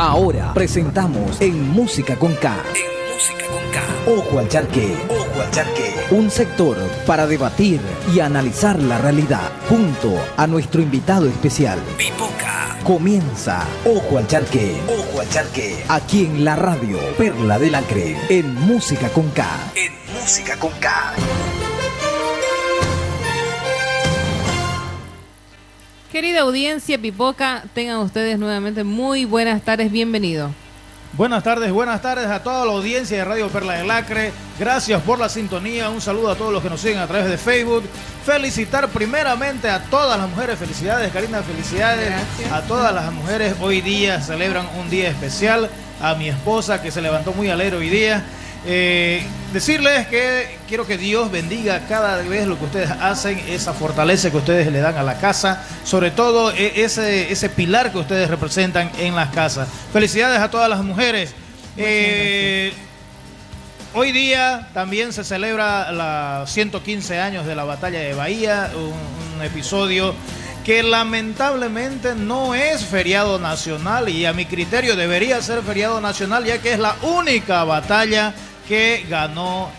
Ahora presentamos en Música con K. En Música con K. Ojo al charque. Ojo al charque. Un sector para debatir y analizar la realidad junto a nuestro invitado especial. Pipoca. Comienza Ojo al charque. Ojo al charque. Aquí en la radio Perla del Acre. En Música con K. En Música con K. Querida audiencia Pipoca, tengan ustedes nuevamente muy buenas tardes, bienvenidos. Buenas tardes a toda la audiencia de Radio Perla del Acre. Gracias por la sintonía, un saludo a todos los que nos siguen a través de Facebook. Felicitar primeramente a todas las mujeres, felicidades Karina, felicidades. Gracias. A todas las mujeres. Hoy día celebran un día especial, a mi esposa que se levantó muy alegre hoy día. Decirles que quiero que Dios bendiga cada vez lo que ustedes hacen, esa fortaleza que ustedes le dan a la casa, sobre todo ese pilar que ustedes representan en las casas. Felicidades a todas las mujeres. Hoy día también se celebra los 115 años de la Batalla de Bahía, un episodio que lamentablemente no es feriado nacional y a mi criterio debería ser feriado nacional, ya que es la única batalla que ganó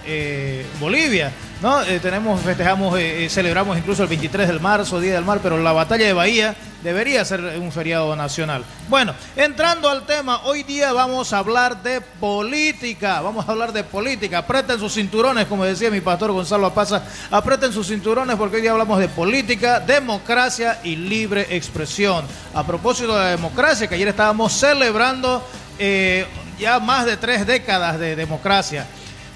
Bolivia, ¿no? Celebramos incluso el 23 de marzo, Día del Mar, pero la Batalla de Bahía debería ser un feriado nacional. Bueno, entrando al tema, hoy día vamos a hablar de política, aprieten sus cinturones, como decía mi pastor Gonzalo Apaza, aprieten sus cinturones porque hoy día hablamos de política, democracia y libre expresión. A propósito de la democracia, que ayer estábamos celebrando ya más de 3 décadas de democracia.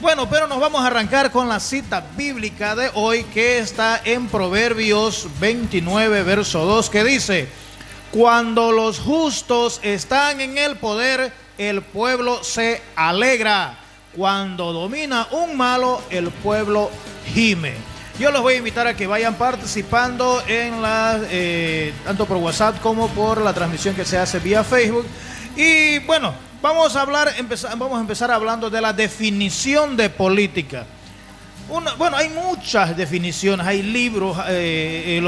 Bueno, pero nos vamos a arrancar con la cita bíblica de hoy, que está en Proverbios 29, verso 2, que dice: cuando los justos están en el poder, el pueblo se alegra. Cuando domina un malo, el pueblo gime. Yo los voy a invitar a que vayan participando en tanto por WhatsApp como por la transmisión que se hace vía Facebook. Y bueno, vamos a empezar hablando de la definición de política. Hay muchas definiciones, hay libros, los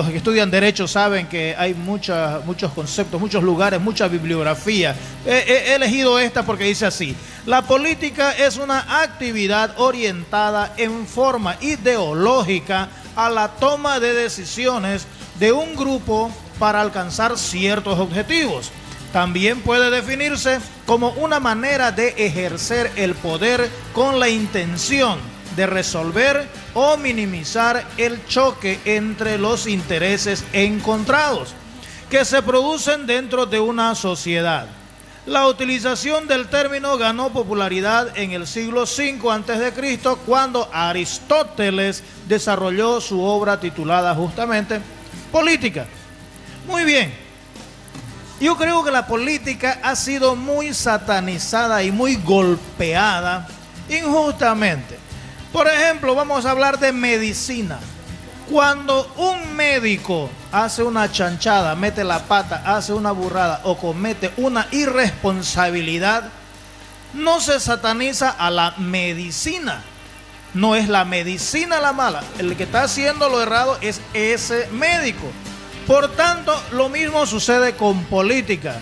que estudian Derecho saben que hay muchos conceptos, muchos lugares, mucha bibliografía. He elegido esta porque dice así: la política es una actividad orientada en forma ideológica a la toma de decisiones de un grupo para alcanzar ciertos objetivos. También puede definirse como una manera de ejercer el poder con la intención de resolver o minimizar el choque entre los intereses encontrados que se producen dentro de una sociedad. La utilización del término ganó popularidad en el siglo V a.C., cuando Aristóteles desarrolló su obra titulada justamente Política. Muy bien. Yo creo que la política ha sido muy satanizada y muy golpeada injustamente. Por ejemplo, vamos a hablar de medicina. Cuando un médico hace una chanchada, mete la pata, hace una burrada o comete una irresponsabilidad, no se sataniza a la medicina. No es la medicina la mala. El que está haciendo lo errado es ese médico. Por tanto, lo mismo sucede con política.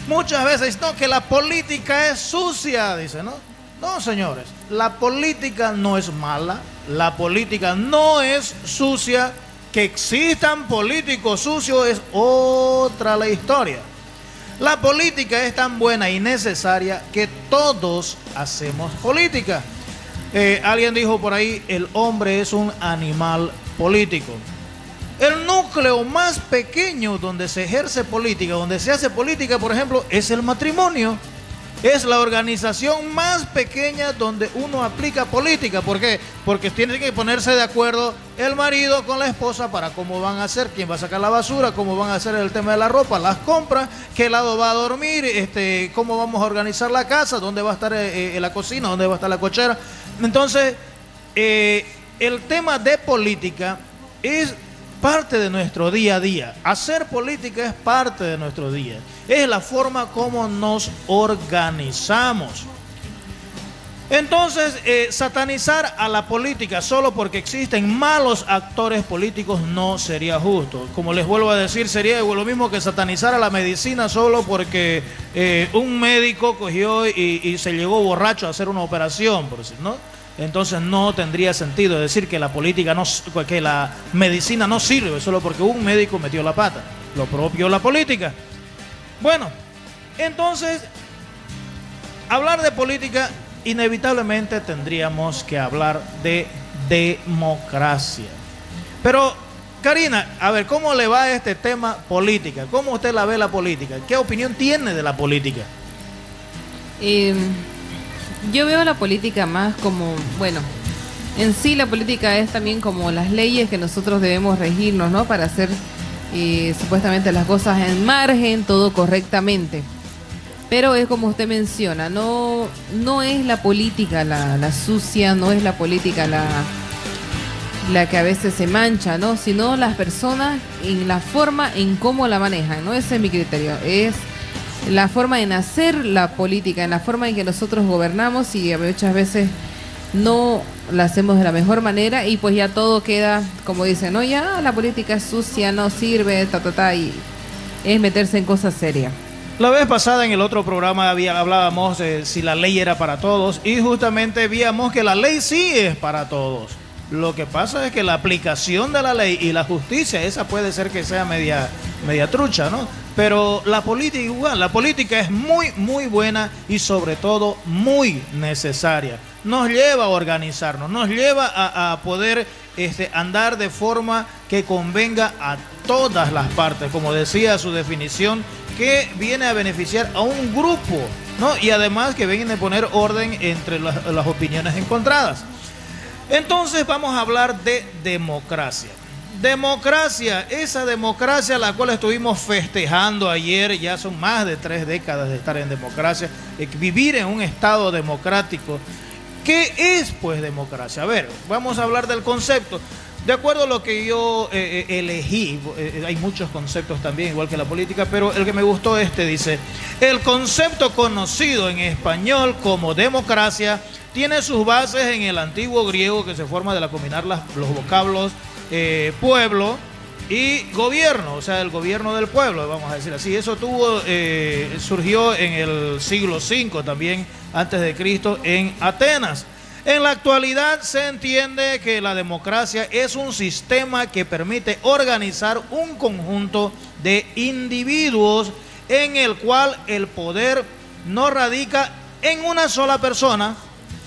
Muchas veces, no, que la política es sucia, dicen, ¿no? No, señores, la política no es mala, la política no es sucia. Que existan políticos sucios es otra la historia. La política es tan buena y necesaria que todos hacemos política. Alguien dijo por ahí, el hombre es un animal político. El núcleo más pequeño donde se ejerce política, donde se hace política, por ejemplo, es el matrimonio. Es la organización más pequeña donde uno aplica política. ¿Por qué? Porque tiene que ponerse de acuerdo el marido con la esposa para cómo van a hacer, quién va a sacar la basura, cómo van a hacer el tema de la ropa, las compras, qué lado va a dormir, cómo vamos a organizar la casa, dónde va a estar la cocina, dónde va a estar la cochera. Entonces, el tema de política es parte de nuestro día a día. Hacer política es parte de nuestro día. Es la forma como nos organizamos. Entonces, satanizar a la política solo porque existen malos actores políticos no sería justo. Como les vuelvo a decir, sería lo mismo que satanizar a la medicina solo porque un médico cogió y se llegó borracho a hacer una operación, por decir, ¿no? Entonces no tendría sentido decir que la política que la medicina no sirve solo porque un médico metió la pata. Lo propio la política. Bueno, entonces, hablar de política, inevitablemente tendríamos que hablar de democracia. Pero, Karina, a ver, ¿cómo le va a este tema política? ¿Cómo usted la ve la política? ¿Qué opinión tiene de la política? Yo veo la política más como, bueno, en sí la política es también como las leyes que nosotros debemos regirnos, ¿no? Para hacer supuestamente las cosas en margen, todo correctamente. Pero es como usted menciona, no es la política la sucia, no es la política la que a veces se mancha, ¿no? Sino las personas en la forma en cómo la manejan, ¿no? Ese es mi criterio, es la forma en hacer la política, en la forma en que nosotros gobernamos y muchas veces no la hacemos de la mejor manera y pues ya todo queda, como dicen, no, ya la política es sucia, no sirve, y es meterse en cosas serias. La vez pasada en el otro programa hablábamos de si la ley era para todos y justamente vimos que la ley sí es para todos. Lo que pasa es que la aplicación de la ley y la justicia, esa puede ser que sea media trucha, ¿no? Pero la política igual, la política es muy, muy buena y sobre todo muy necesaria. Nos lleva a organizarnos, nos lleva a poder andar de forma que convenga a todas las partes, como decía su definición, que viene a beneficiar a un grupo, ¿no? Y además que viene a poner orden entre las opiniones encontradas. Entonces vamos a hablar de democracia. Democracia, esa democracia la cual estuvimos festejando ayer, ya son más de 3 décadas de estar en democracia, vivir en un estado democrático. ¿Qué es pues democracia? A ver, vamos a hablar del concepto. De acuerdo a lo que yo elegí, hay muchos conceptos también, igual que la política, pero el que me gustó dice, el concepto conocido en español como democracia tiene sus bases en el antiguo griego que se forma de la combinar los vocablos pueblo y gobierno, o sea, el gobierno del pueblo, vamos a decir así. Eso surgió en el siglo V también, antes de Cristo, en Atenas. En la actualidad se entiende que la democracia es un sistema que permite organizar un conjunto de individuos en el cual el poder no radica en una sola persona,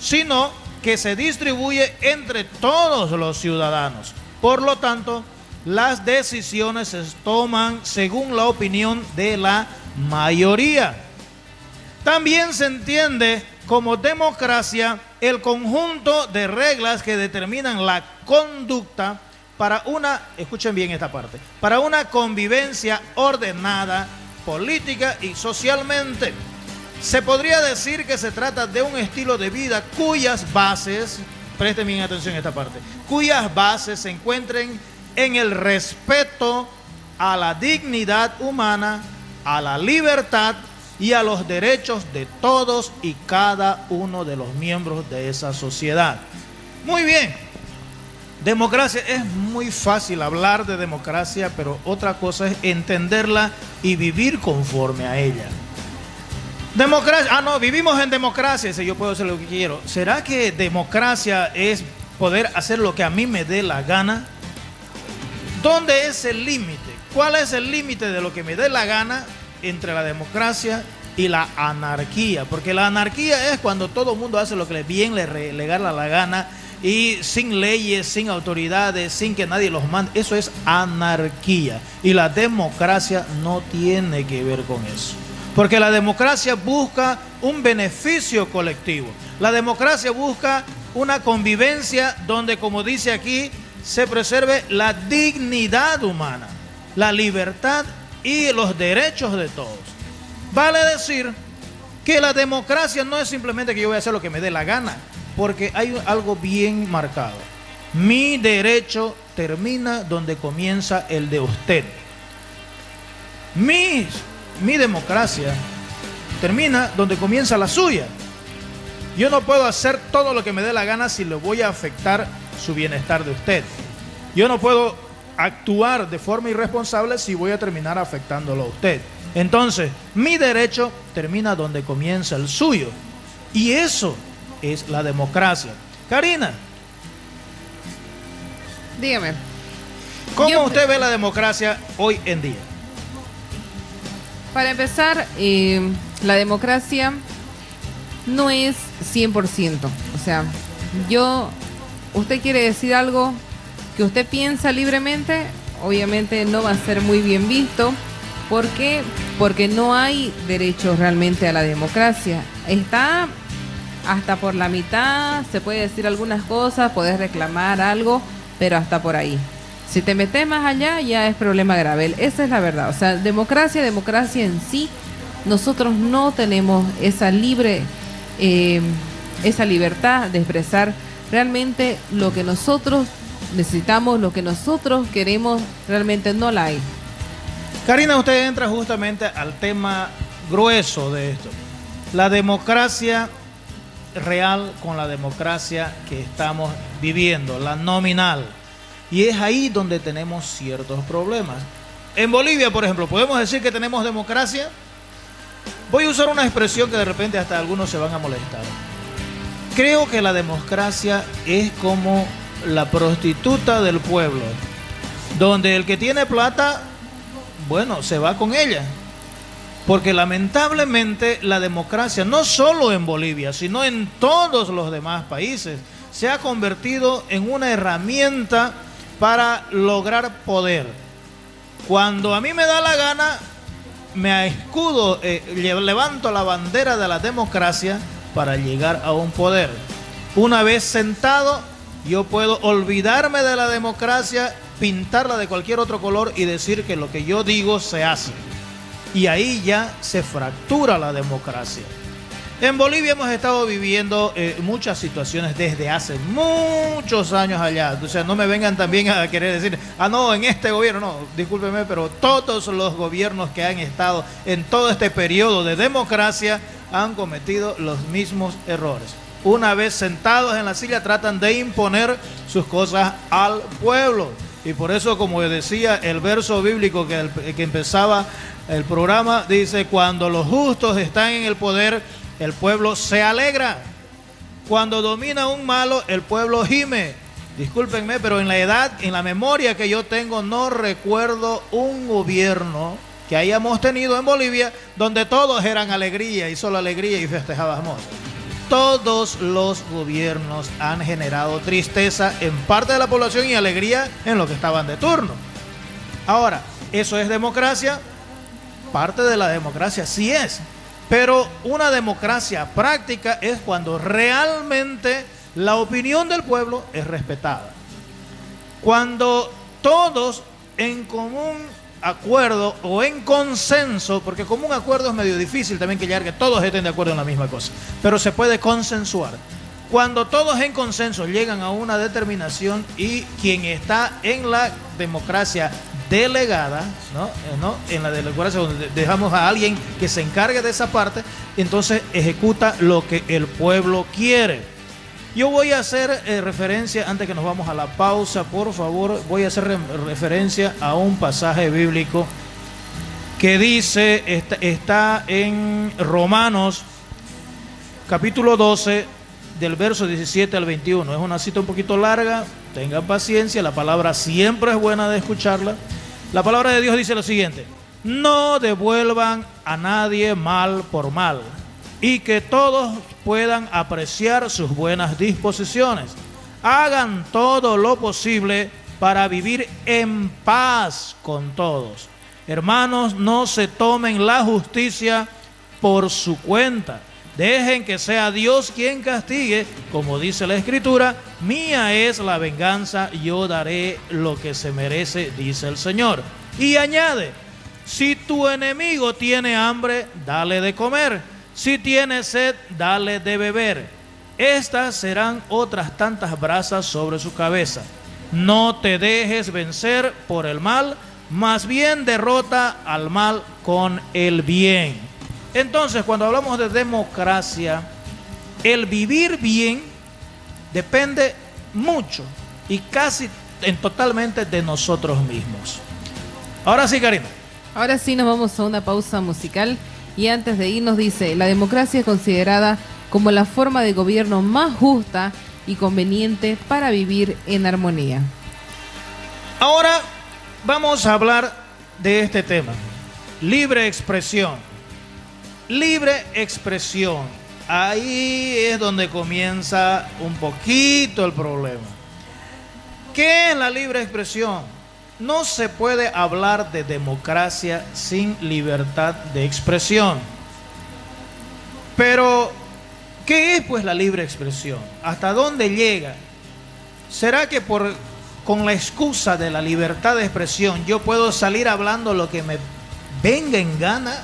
sino que se distribuye entre todos los ciudadanos. Por lo tanto, las decisiones se toman según la opinión de la mayoría. También se entiende como democracia el conjunto de reglas que determinan la conducta para escuchen bien esta parte, para una convivencia ordenada, política y socialmente. Se podría decir que se trata de un estilo de vida cuyas bases, presten bien atención a esta parte, cuyas bases se encuentren en el respeto a la dignidad humana, a la libertad y a los derechos de todos y cada uno de los miembros de esa sociedad. Muy bien, democracia, es muy fácil hablar de democracia, pero otra cosa es entenderla y vivir conforme a ella. Democracia, no, vivimos en democracia, si yo puedo hacer lo que quiero. ¿Será que democracia es poder hacer lo que a mí me dé la gana? ¿Dónde es el límite? ¿Cuál es el límite de lo que me dé la gana entre la democracia y la anarquía? Porque la anarquía es cuando todo el mundo hace lo que le gana la gana y sin leyes, sin autoridades, sin que nadie los mande. Eso es anarquía. Y la democracia no tiene que ver con eso. Porque la democracia busca un beneficio colectivo. La democracia busca una convivencia donde, como dice aquí, se preserve la dignidad humana, la libertad y los derechos de todos. Vale decir que la democracia no es simplemente que yo voy a hacer lo que me dé la gana, porque hay algo bien marcado. Mi derecho termina donde comienza el de usted. Mi democracia termina donde comienza la suya. Yo no puedo hacer todo lo que me dé la gana si le voy a afectar su bienestar de usted. Yo no puedo actuar de forma irresponsable si voy a terminar afectándolo a usted. Entonces, mi derecho termina donde comienza el suyo. Y eso es la democracia. Karina, Dígame. ¿cómo usted ve la democracia hoy en día? Para empezar, la democracia no es 100%. O sea, usted quiere decir algo que usted piensa libremente, obviamente no va a ser muy bien visto. ¿Por qué? Porque no hay derecho realmente a la democracia. Está hasta por la mitad, se puede decir algunas cosas, puedes reclamar algo, pero hasta por ahí. Si te metes más allá, ya es problema grave. Esa es la verdad. O sea, democracia en sí, nosotros no tenemos esa esa libertad de expresar realmente lo que nosotros necesitamos, lo que nosotros queremos, realmente no la hay. Karina, usted entra justamente al tema grueso de esto. La democracia real con la democracia que estamos viviendo, la nominal. Y es ahí donde tenemos ciertos problemas. En Bolivia, por ejemplo, ¿podemos decir que tenemos democracia? Voy a usar una expresión que de repente hasta algunos se van a molestar. Creo que la democracia es como la prostituta del pueblo, donde el que tiene plata, bueno, se va con ella. Porque lamentablemente la democracia, no solo en Bolivia, sino en todos los demás países, se ha convertido en una herramienta para lograr poder. Cuando a mí me da la gana, me escudo, levanto la bandera de la democracia para llegar a un poder. Una vez sentado, yo puedo olvidarme de la democracia, pintarla de cualquier otro color y decir que lo que yo digo se hace. Y ahí ya se fractura la democracia. En Bolivia hemos estado viviendo muchas situaciones desde hace muchos años allá. O sea, no me vengan también a querer decir, no, en este gobierno, no, discúlpeme, pero todos los gobiernos que han estado en todo este periodo de democracia han cometido los mismos errores. Una vez sentados en la silla, tratan de imponer sus cosas al pueblo. Y por eso, como decía el verso bíblico que empezaba el programa, dice, cuando los justos están en el poder, el pueblo se alegra. Cuando domina un malo, el pueblo gime. Discúlpenme, pero en la memoria que yo tengo, no recuerdo un gobierno que hayamos tenido en Bolivia donde todos eran alegría y solo alegría y festejábamos. Todos los gobiernos han generado tristeza en parte de la población y alegría en los que estaban de turno. Ahora, ¿eso es democracia? Parte de la democracia sí es. Pero una democracia práctica es cuando realmente la opinión del pueblo es respetada. Cuando todos en común acuerdo o en consenso, porque común acuerdo es medio difícil también que llegar que todos estén de acuerdo en la misma cosa, pero se puede consensuar. Cuando todos en consenso llegan a una determinación y quien está en la democracia delegada, ¿no? En la democracia donde dejamos a alguien que se encargue de esa parte, entonces ejecuta lo que el pueblo quiere. Yo voy a hacer referencia, antes que nos vamos a la pausa, por favor, voy a hacer referencia a un pasaje bíblico que dice, está en Romanos, capítulo 12, del verso 17 al 21. Es una cita un poquito larga, tengan paciencia, la palabra siempre es buena de escucharla. La palabra de Dios dice lo siguiente: no devuelvan a nadie mal por mal, y que todos puedan apreciar sus buenas disposiciones. Hagan todo lo posible para vivir en paz con todos. Hermanos, no se tomen la justicia por su cuenta. Dejen que sea Dios quien castigue, como dice la Escritura, mía es la venganza, yo daré lo que se merece, dice el Señor. Y añade, si tu enemigo tiene hambre, dale de comer. Si tiene sed, dale de beber. Estas serán otras tantas brasas sobre su cabeza. No te dejes vencer por el mal, más bien derrota al mal con el bien. Entonces, cuando hablamos de democracia, El vivir bien depende mucho y casi totalmente de nosotros mismos. Ahora sí, Karina. Ahora sí nos vamos a una pausa musical y antes de irnos dice, la democracia es considerada como la forma de gobierno más justa y conveniente para vivir en armonía. Ahora vamos a hablar de este tema, libre expresión. Libre expresión, ahí es donde comienza un poquito el problema. ¿Qué es la libre expresión? No se puede hablar de democracia sin libertad de expresión. Pero, ¿qué es pues la libre expresión? ¿Hasta dónde llega? ¿Será que con la excusa de la libertad de expresión yo puedo salir hablando lo que me venga en gana?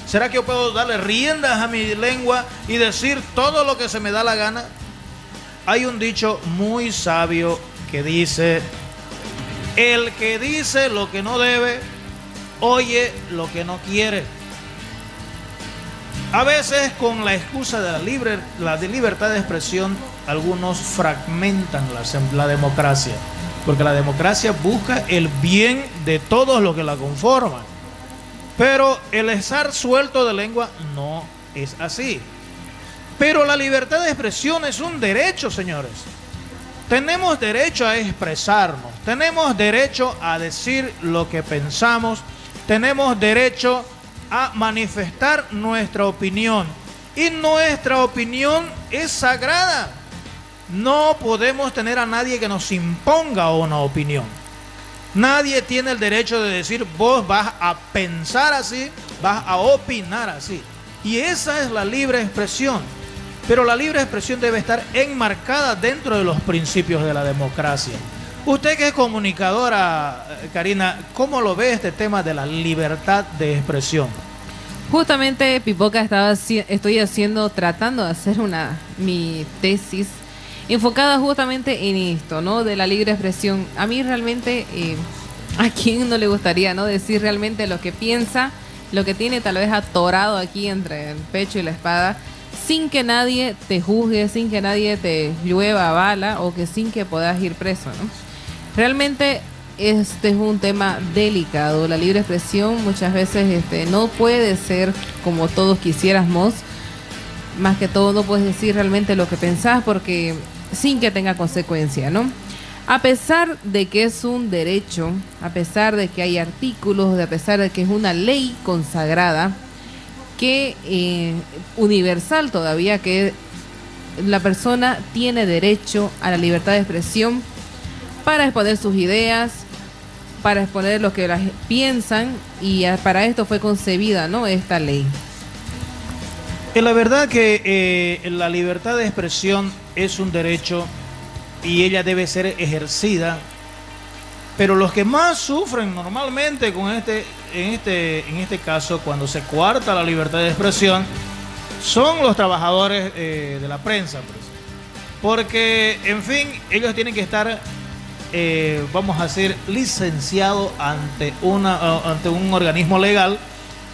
¿Será que yo puedo darle riendas a mi lengua y decir todo lo que se me da la gana? Hay un dicho muy sabio que dice, el que dice lo que no debe, oye lo que no quiere. A veces con la excusa de la libertad de expresión, algunos fragmentan la democracia, porque la democracia busca el bien de todos los que la conforman. Pero el estar suelto de lengua no es así. Pero la libertad de expresión es un derecho, señores. Tenemos derecho a expresarnos, tenemos derecho a decir lo que pensamos, tenemos derecho a manifestar nuestra opinión. Y nuestra opinión es sagrada. No podemos tener a nadie que nos imponga una opinión. Nadie tiene el derecho de decir, vos vas a pensar así, vas a opinar así. Y esa es la libre expresión. Pero la libre expresión debe estar enmarcada dentro de los principios de la democracia. Usted que es comunicadora, Karina, ¿cómo lo ve este tema de la libertad de expresión? Justamente, Pipoca, tratando de hacer mi tesis enfocada justamente en esto, ¿no? De la libre expresión. A mí realmente, ¿a quién no le gustaría, no? Decir realmente lo que piensa, lo que tiene tal vez atorado aquí entre el pecho y la espada, sin que nadie te juzgue, sin que nadie te llueva a bala o que sin que puedas ir preso, ¿no? Realmente este es un tema delicado. La libre expresión muchas veces no puede ser como todos quisiéramos. Más que todo no puedes decir realmente lo que pensás porque sin que tenga consecuencia, ¿no? A pesar de que es un derecho, a pesar de que hay artículos, a pesar de que es una ley consagrada, que universal todavía, que la persona tiene derecho a la libertad de expresión para exponer sus ideas, para exponer lo que las piensan, y para esto fue concebida, ¿no?, esta ley. La verdad que la libertad de expresión es un derecho y ella debe ser ejercida, pero los que más sufren normalmente con en este caso, cuando se coarta la libertad de expresión, son los trabajadores de la prensa, pues. Porque, en fin, ellos tienen que estar, vamos a decir, licenciados ante un organismo legal,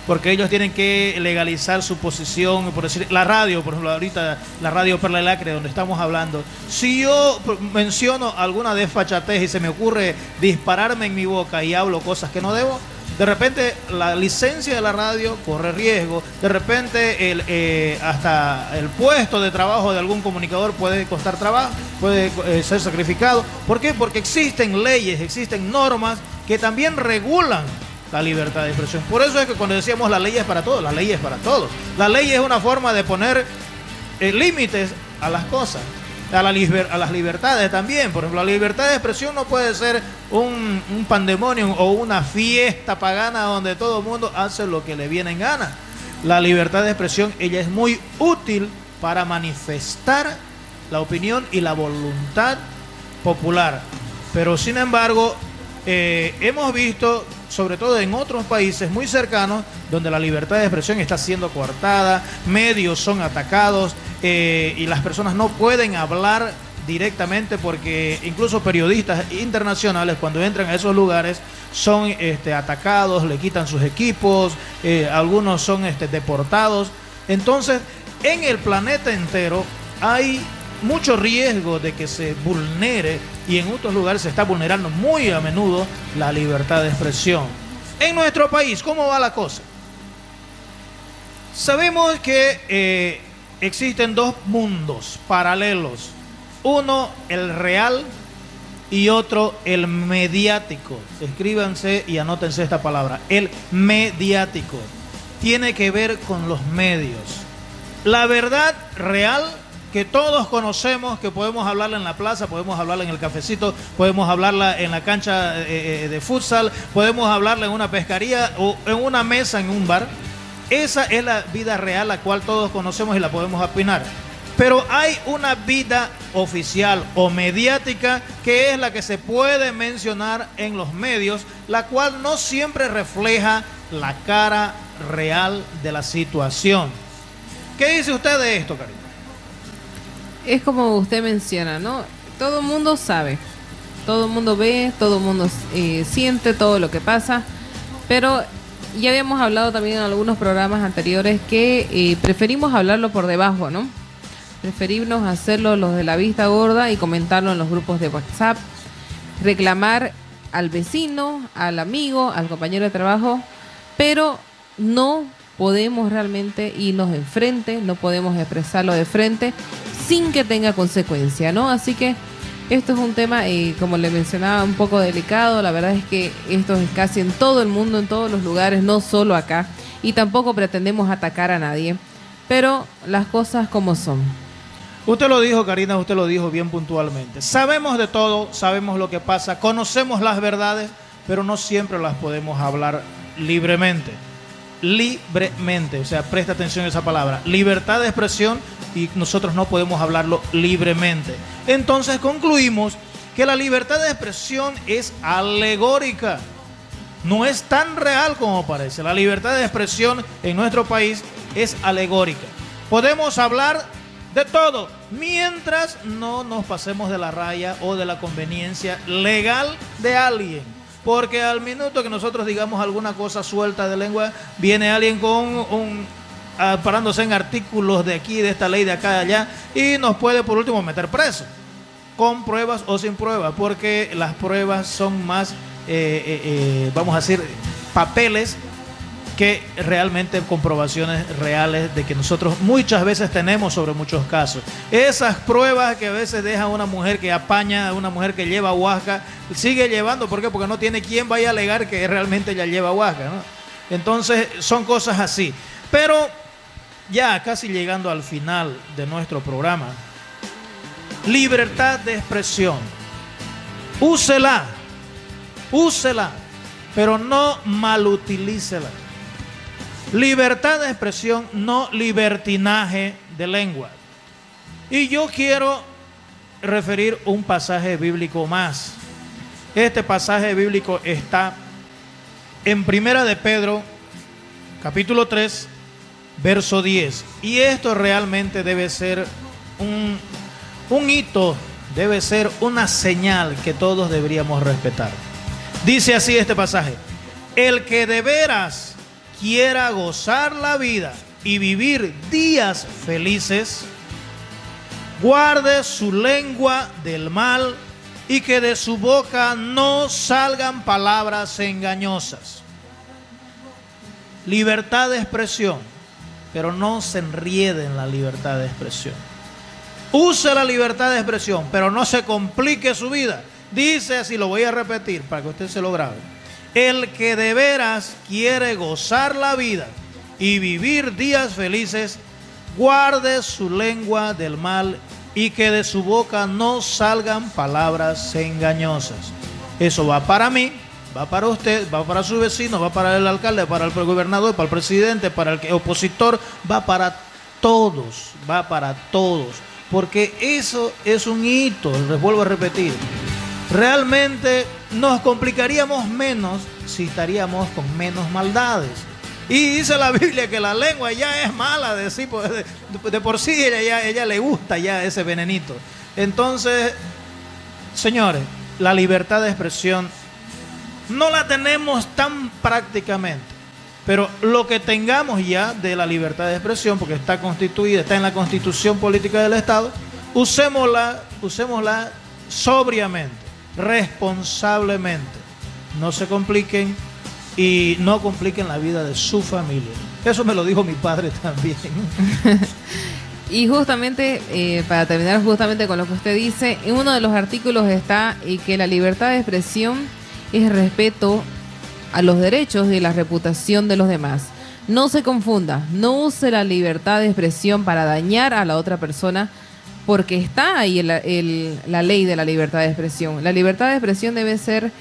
porque ellos tienen que legalizar su posición. Por decir, la radio, por ejemplo, ahorita la radio Perla del Acre, donde estamos hablando, si yo menciono alguna desfachatez y se me ocurre dispararme en mi boca y hablo cosas que no debo, de repente la licencia de la radio corre riesgo, de repente hasta el puesto de trabajo de algún comunicador puede costar trabajo, puede ser sacrificado. ¿Por qué? Porque existen leyes, existen normas que también regulan la libertad de expresión. Por eso es que cuando decíamos la ley es para todos, la ley es para todos. La ley es una forma de poner límites a las cosas, a las libertades también. Por ejemplo, la libertad de expresión no puede ser un pandemonium o una fiesta pagana donde todo el mundo hace lo que le viene en gana. La libertad de expresión, ella es muy útil para manifestar la opinión y la voluntad popular. Pero sin embargo, hemos visto, sobre todo en otros países muy cercanos, donde la libertad de expresión está siendo coartada, medios son atacados y las personas no pueden hablar directamente, porque incluso periodistas internacionales, cuando entran a esos lugares, son atacados, le quitan sus equipos, algunos son deportados. Entonces, en el planeta entero hay mucho riesgo de que se vulnere, y en otros lugares se está vulnerando muy a menudo, la libertad de expresión. En nuestro país, ¿cómo va la cosa? Sabemos que existen dos mundos paralelos. Uno, el real, y otro, el mediático. Escríbanse y anótense esta palabra. El mediático tiene que ver con los medios. La verdad real, que todos conocemos, que podemos hablarla en la plaza, podemos hablarla en el cafecito, podemos hablarla en la cancha de futsal, podemos hablarla en una pescaría o en una mesa en un bar. Esa es la vida real, la cual todos conocemos y la podemos opinar. Pero hay una vida oficial o mediática, que es la que se puede mencionar en los medios, la cual no siempre refleja la cara real de la situación. ¿Qué dice usted de esto, Karina? Es como usted menciona, ¿no? Todo el mundo sabe, todo el mundo ve, todo el mundo siente todo lo que pasa, pero ya habíamos hablado también en algunos programas anteriores que preferimos hablarlo por debajo, ¿no? Preferimos hacerlo los de la vista gorda y comentarlo en los grupos de WhatsApp, reclamar al vecino, al amigo, al compañero de trabajo, pero no podemos realmente irnos de frente, no podemos expresarlo de frente sin que tenga consecuencia, ¿no? Así que esto es un tema, como le mencionaba, un poco delicado. La verdad es que esto es casi en todo el mundo, en todos los lugares, no solo acá, y tampoco pretendemos atacar a nadie, pero las cosas como son. Usted lo dijo, Karina, usted lo dijo bien puntualmente. Sabemos de todo, sabemos lo que pasa, conocemos las verdades, pero no siempre las podemos hablar libremente. Libremente, o sea, presta atención a esa palabra. Libertad de expresión, y nosotros no podemos hablarlo libremente. Entonces concluimos que la libertad de expresión es alegórica. No es tan real como parece. La libertad de expresión en nuestro país es alegórica. Podemos hablar de todo, mientras no nos pasemos de la raya o de la conveniencia legal de alguien. Porque al minuto que nosotros digamos alguna cosa suelta de lengua, viene alguien con parándose en artículos de aquí, de esta ley, de acá, de allá, y nos puede por último meter preso, con pruebas o sin pruebas, porque las pruebas son más, vamos a decir, papeles que realmente comprobaciones reales de que nosotros muchas veces tenemos sobre muchos casos. Esas pruebas que a veces deja una mujer que apaña, una mujer que lleva huasca, sigue llevando. ¿Por qué? Porque no tiene quien vaya a alegar que realmente ella lleva huasca, ¿no? Entonces son cosas así. Pero ya casi llegando al final de nuestro programa, libertad de expresión, úsela, pero no malutilícela. Libertad de expresión, no libertinaje de lengua. Y yo quiero referir un pasaje bíblico más. Este pasaje bíblico está en Primera de Pedro, capítulo 3, verso 10. Y esto realmente debe ser un hito, debe ser una señal que todos deberíamos respetar. Dice así este pasaje: el que de veras quiera gozar la vida y vivir días felices, guarde su lengua del mal y que de su boca no salgan palabras engañosas. Libertad de expresión, pero no se enriede en la libertad de expresión. Use la libertad de expresión, pero no se complique su vida. Dice así, lo voy a repetir para que usted se lo grabe: el que de veras quiere gozar la vida y vivir días felices, guarde su lengua del mal y que de su boca no salgan palabras engañosas. Eso va para mí, va para usted, va para su vecino, va para el alcalde, para el gobernador, para el presidente, para el opositor, va para todos, porque eso es un hito. Les vuelvo a repetir, realmente nos complicaríamos menos si estaríamos con menos maldades. Y dice la Biblia que la lengua ya es mala de por sí, ella le gusta ya ese venenito. Entonces, señores, la libertad de expresión no la tenemos tan prácticamente. Pero lo que tengamos ya de la libertad de expresión, porque está constituida, está en la Constitución Política del Estado, usémosla sobriamente, responsablemente. No se compliquen y no compliquen la vida de su familia. Eso me lo dijo mi padre también. Y justamente, para terminar justamente con lo que usted dice, en uno de los artículos está que la libertad de expresión es respeto a los derechos y la reputación de los demás. No se confunda, no use la libertad de expresión para dañar a la otra persona, porque está ahí la ley de la libertad de expresión. La libertad de expresión debe ser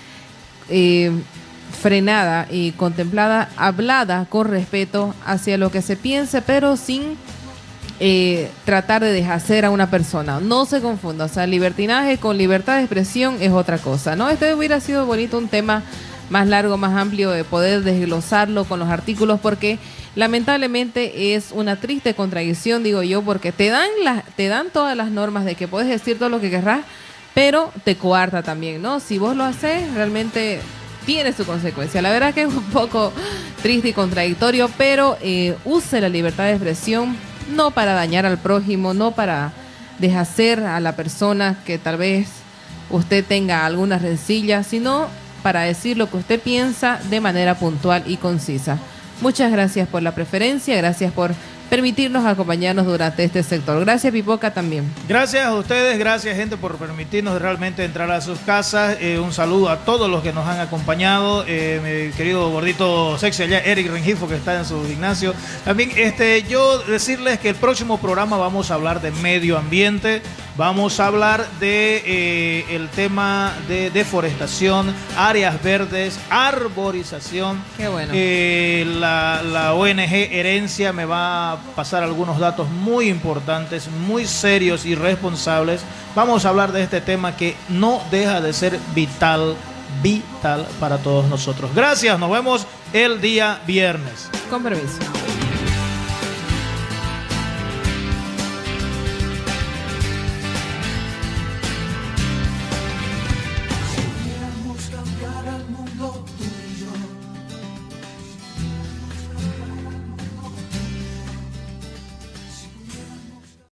frenada y contemplada, hablada con respeto hacia lo que se piense, pero sin tratar de deshacer a una persona. No se confunda, o sea, libertinaje con libertad de expresión es otra cosa, ¿no? Este hubiera sido bonito un tema más largo, más amplio, de poder desglosarlo con los artículos, porque lamentablemente es una triste contradicción, digo yo, porque te dan todas las normas de que puedes decir todo lo que querrás, pero te coarta también, ¿no? Si vos lo haces, realmente tiene su consecuencia. La verdad que es un poco triste y contradictorio, pero use la libertad de expresión no para dañar al prójimo, no para deshacer a la persona que tal vez usted tenga alguna rencilla, sino para decir lo que usted piensa de manera puntual y concisa. Muchas gracias por la preferencia, gracias por permitirnos acompañarnos durante este sector. Gracias, Pipoca, también. Gracias a ustedes, gracias, gente, por permitirnos realmente entrar a sus casas. Un saludo a todos los que nos han acompañado. Mi querido gordito sexy allá, Eric Rengifo, que está en su gimnasio. También yo decirles que el próximo programa vamos a hablar de medio ambiente. Vamos a hablar de el tema de deforestación, áreas verdes, arborización. Qué bueno. La ONG Herencia me va a pasar algunos datos muy importantes, muy serios y responsables. Vamos a hablar de este tema que no deja de ser vital para todos nosotros. Gracias, nos vemos el día viernes. Con permiso.